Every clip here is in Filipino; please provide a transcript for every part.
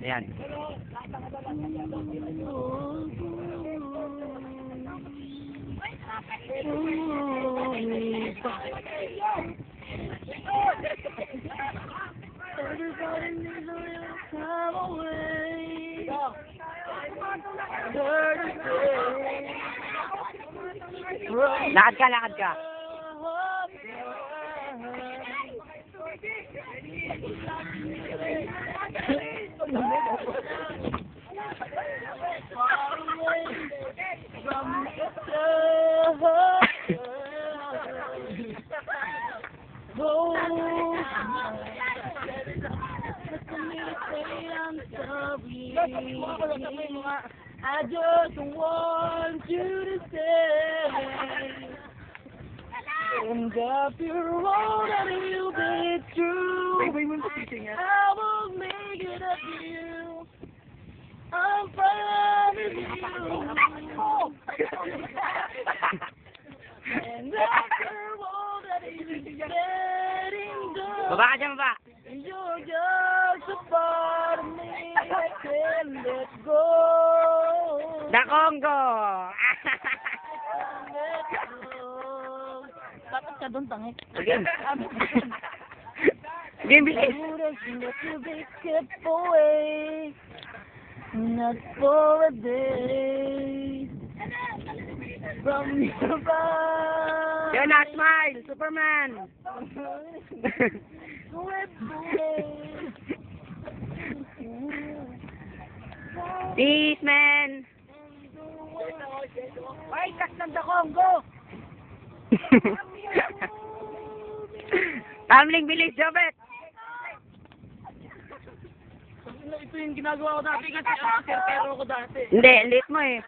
Ayan. Lakad ka, lakad ka. I just want you to stay. And after all that you've been through, I will make it up to you. I'm proud of you. And after all that you've been done, Baba ka dyan, baba. you're just a part of me I can't let go. The Congo! Dapat ka doon, tangik. Game. Game, bilis. Let you be kept away, not for a day, from your body. Yun na, smile! Superman! Swept away. Peace, man! Ay, kas ng The Congo! Tumbling, bilis, Jobet! Ito yung ginagawa ko dati kasi serkero ko dati. Hindi, late mo eh.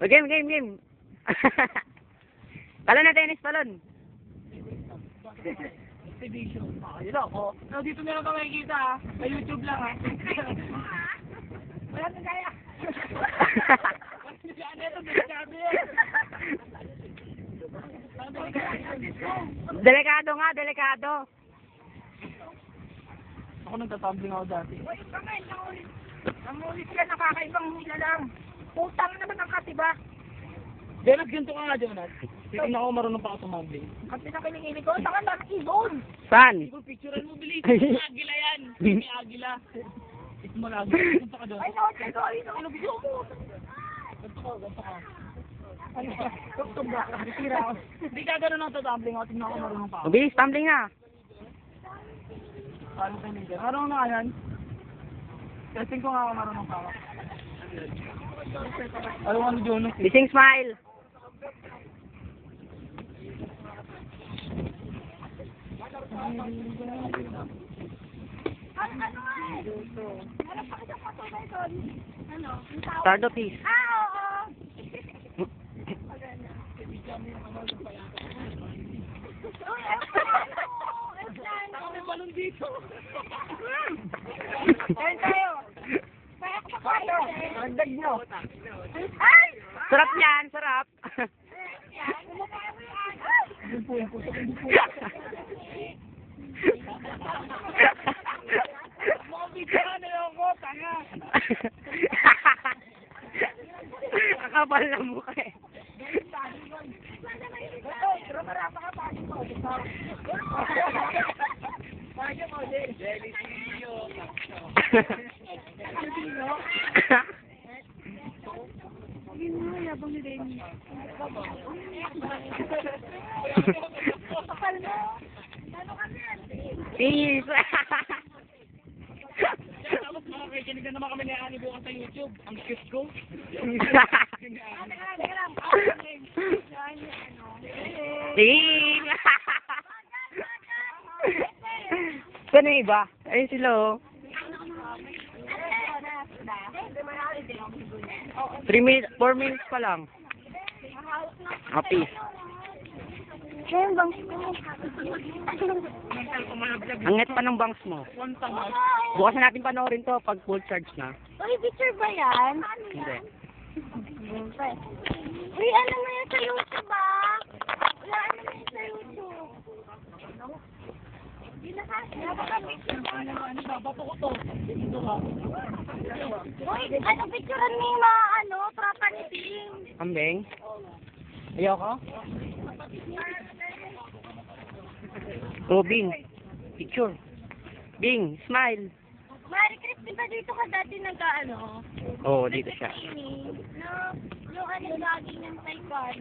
O, game. Talon na tennis, talon. Exhibition. Yun ako. Dito na lang ka makikita ha. Sa YouTube lang ha. Wala nang kaya. Delikado nga, delikado. Ako nagtatumbling ako dati. Uy, kamay, namulit ka, nakakaibang hila lang. Putang naman ang katiba. Jonas, ganito ka nga, Jonas. Tingnan ako marunong pa ako tumbling. Kasi na kiningili ko, saka lang ibon. Saan? Ikaw, picturean mo, bilis. May agila yan. May agila. Ito mo lang. Ganito ka, Jonas. Ay, no, ano video mo? Ganito ka. Ano, tugtog ba? Nakitira ako. Hindi ka ganun ang tutumbling ako. Tingnan ako marunong pa ako. Bilis, tumbling na. Paano tayo nito? Marunong na yan. Testing ko nga ako marunong pa ako. Ayaw nga ni Jonas. Bising smile. Ano pa kita patunay doon? Ano? Start of peace. Oo. Ako may balon dito. Ayun tayo. Pato. Magdag nyo. Ay! Sarap yan, sarap. Yung po, yung puso. Mabigyan na yung ko, tanga. Kakapal na mukha eh. Pero marapa ka pa. Pagyo mo, Jelly. Yabang ni Denny. Kapal mo. Ano kami yan? Peace. Tapos mga kikinig na naman kami ni Ani bukas sa YouTube. Ang cute ko. Teka lang. Peace. Saan yung iba? Ayun sila oh. 4 minutes pa lang. Peace. Ayun bang? Angit pa ng bangs mo. Bukas na natin panoorin to pag full charge na. Uy, picture ba yan? Hindi. Uy, ano mo yan sa YouTube ba? Wala, ano mo yan sa YouTube? Bato ko to. Ito ha. Uy, ano picturean ni mga tropa ni Ting? Kambing? Ayoko? Oh, Bing. Picture. Bing, smile. Mari Chris, di ba dito ka dati Oo, dito siya. Yung lagi ng Taiwan.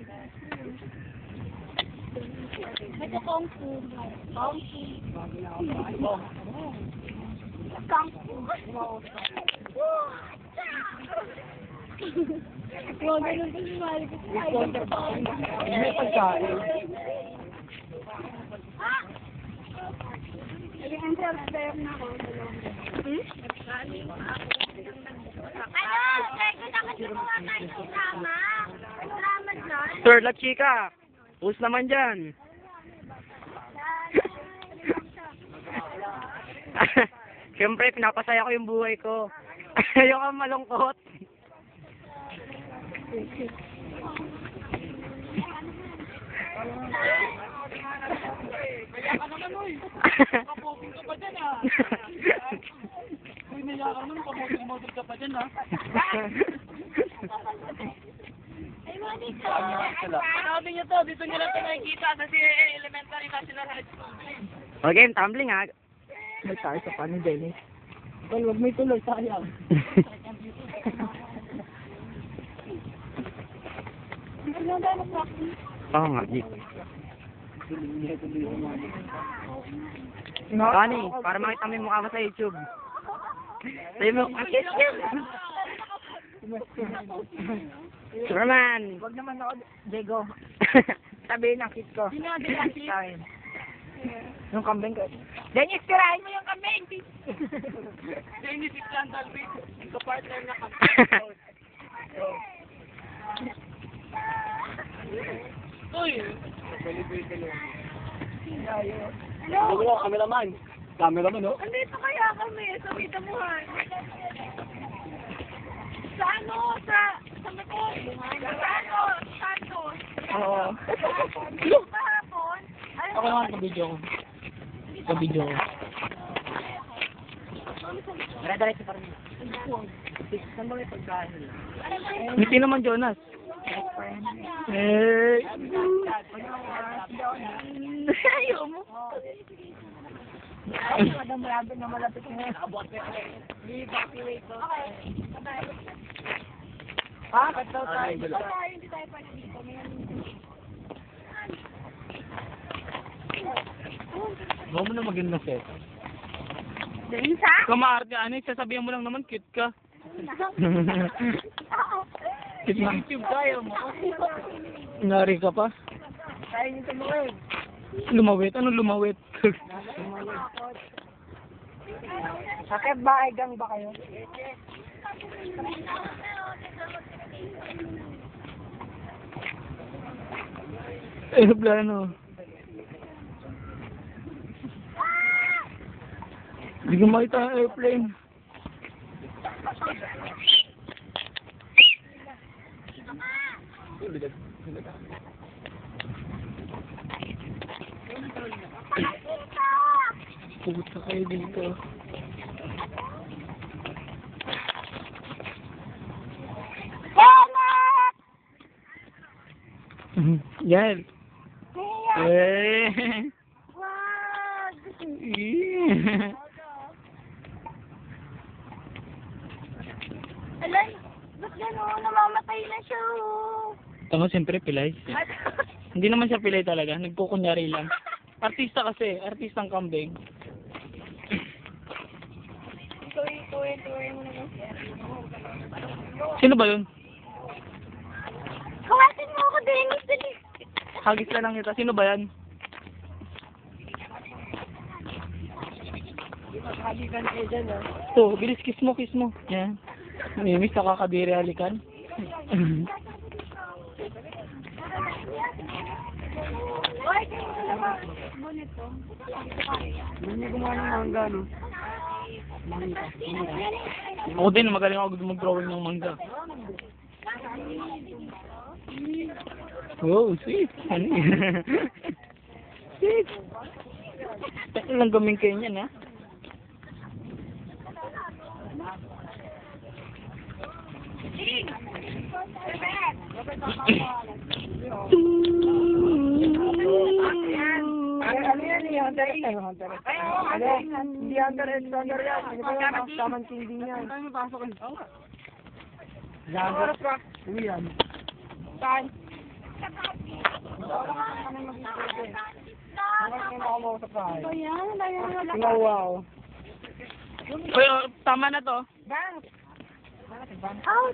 Ito Kung Fu. Kung Fu. Kung Fu. Huwag ganun pa si Mari Chris. May pagkain. Ang self-serve na ako. Gusto kasi kumakain ng drama. Drama doon. Sir, la chica. Pus naman dyan. Siyempre, pinapasaya ko yung buhay ko. Ayoko malungkot. Kaya ka naman, oy. Kapoping ka pa dyan, ha. Uy, naya ka naman, kapoping ka pa dyan, ha. Ay, mga dito. Sabi niyo to, dito nyo lang ito nakikita sa Elementary National High School. Okay, tumbling ha. May tayo sa paano, Dennis? Well, wag may tuloy, sayang. Oo nga, Jake. Ani, para makita mo yung mukha mo sa YouTube. Sabi mo, ang kiss kiss. Superman. Huwag naman ako, Diego. Sabihin ang kiss ko. Sino ang Dennis? Yung kambing ko. Dennis, tirahin mo yung kambing! Dennis is Sandalby. Ito partner na kami. Uy! Hello? Cameraman. Cameraman, no? Andito kaya kami sa Bitamuhan. Sa Meton. Sa Santos. Oo. Kahapon. Ako naman sa video ko. Sa video ko. Dire-diretso pa rin. Saan ba may pagkain? Hindi naman, Jonas. Eh. Ayaw mo. Ay, madam Rabbit na malapit na. Ha? Kataw tayo. Hindi tayo pa dito. Huwag mo na maganda set. Denisa? Kamaarte, ano, sasabihan mo lang naman, cute ka. Cute na. YouTube tayo mo. Nari ka pa? Tayo nyo sa loob. Lumawit? Anong lumawit? Sakit ba? Gang ba kayo? Aeroplano. Hindi ko makita ang airplane. Puta kayo dito. Yan. Eh. Wag! Alay, ba't gano'n? Namamatay na siya. Tama, siyempre pilay. Hindi naman siya pilay talaga. Nagkukunyari lang. Artista kasi. Artistang kambing. Tuwi mo naman siya. Sino ba yun? Kawasin mo ako, Dennis. Dali. Hagis na lang kita. Sino ba yan? Hagigan kayo dyan, ah. To, bilis kiss mo, kiss mo. Yan. Mimis, nakakadiri halikan. Ay, bonito. Hindi gumawa ng manga, no? Ako din, magaling ako mag-drawing ng manga. Wow, sweet. Sweet. Lang gaming kayo niyan, ha? Ano yan eh, Hunter X. Hunter X. Hindi Hunter X, Hunter yan. Ano ba yan? Taman kindi yan. Ano yung pasok yun? Oo nga. Oras ba? Uwi yan. Saan? Wow. Uy, oh, tama na to. Bang! Oh,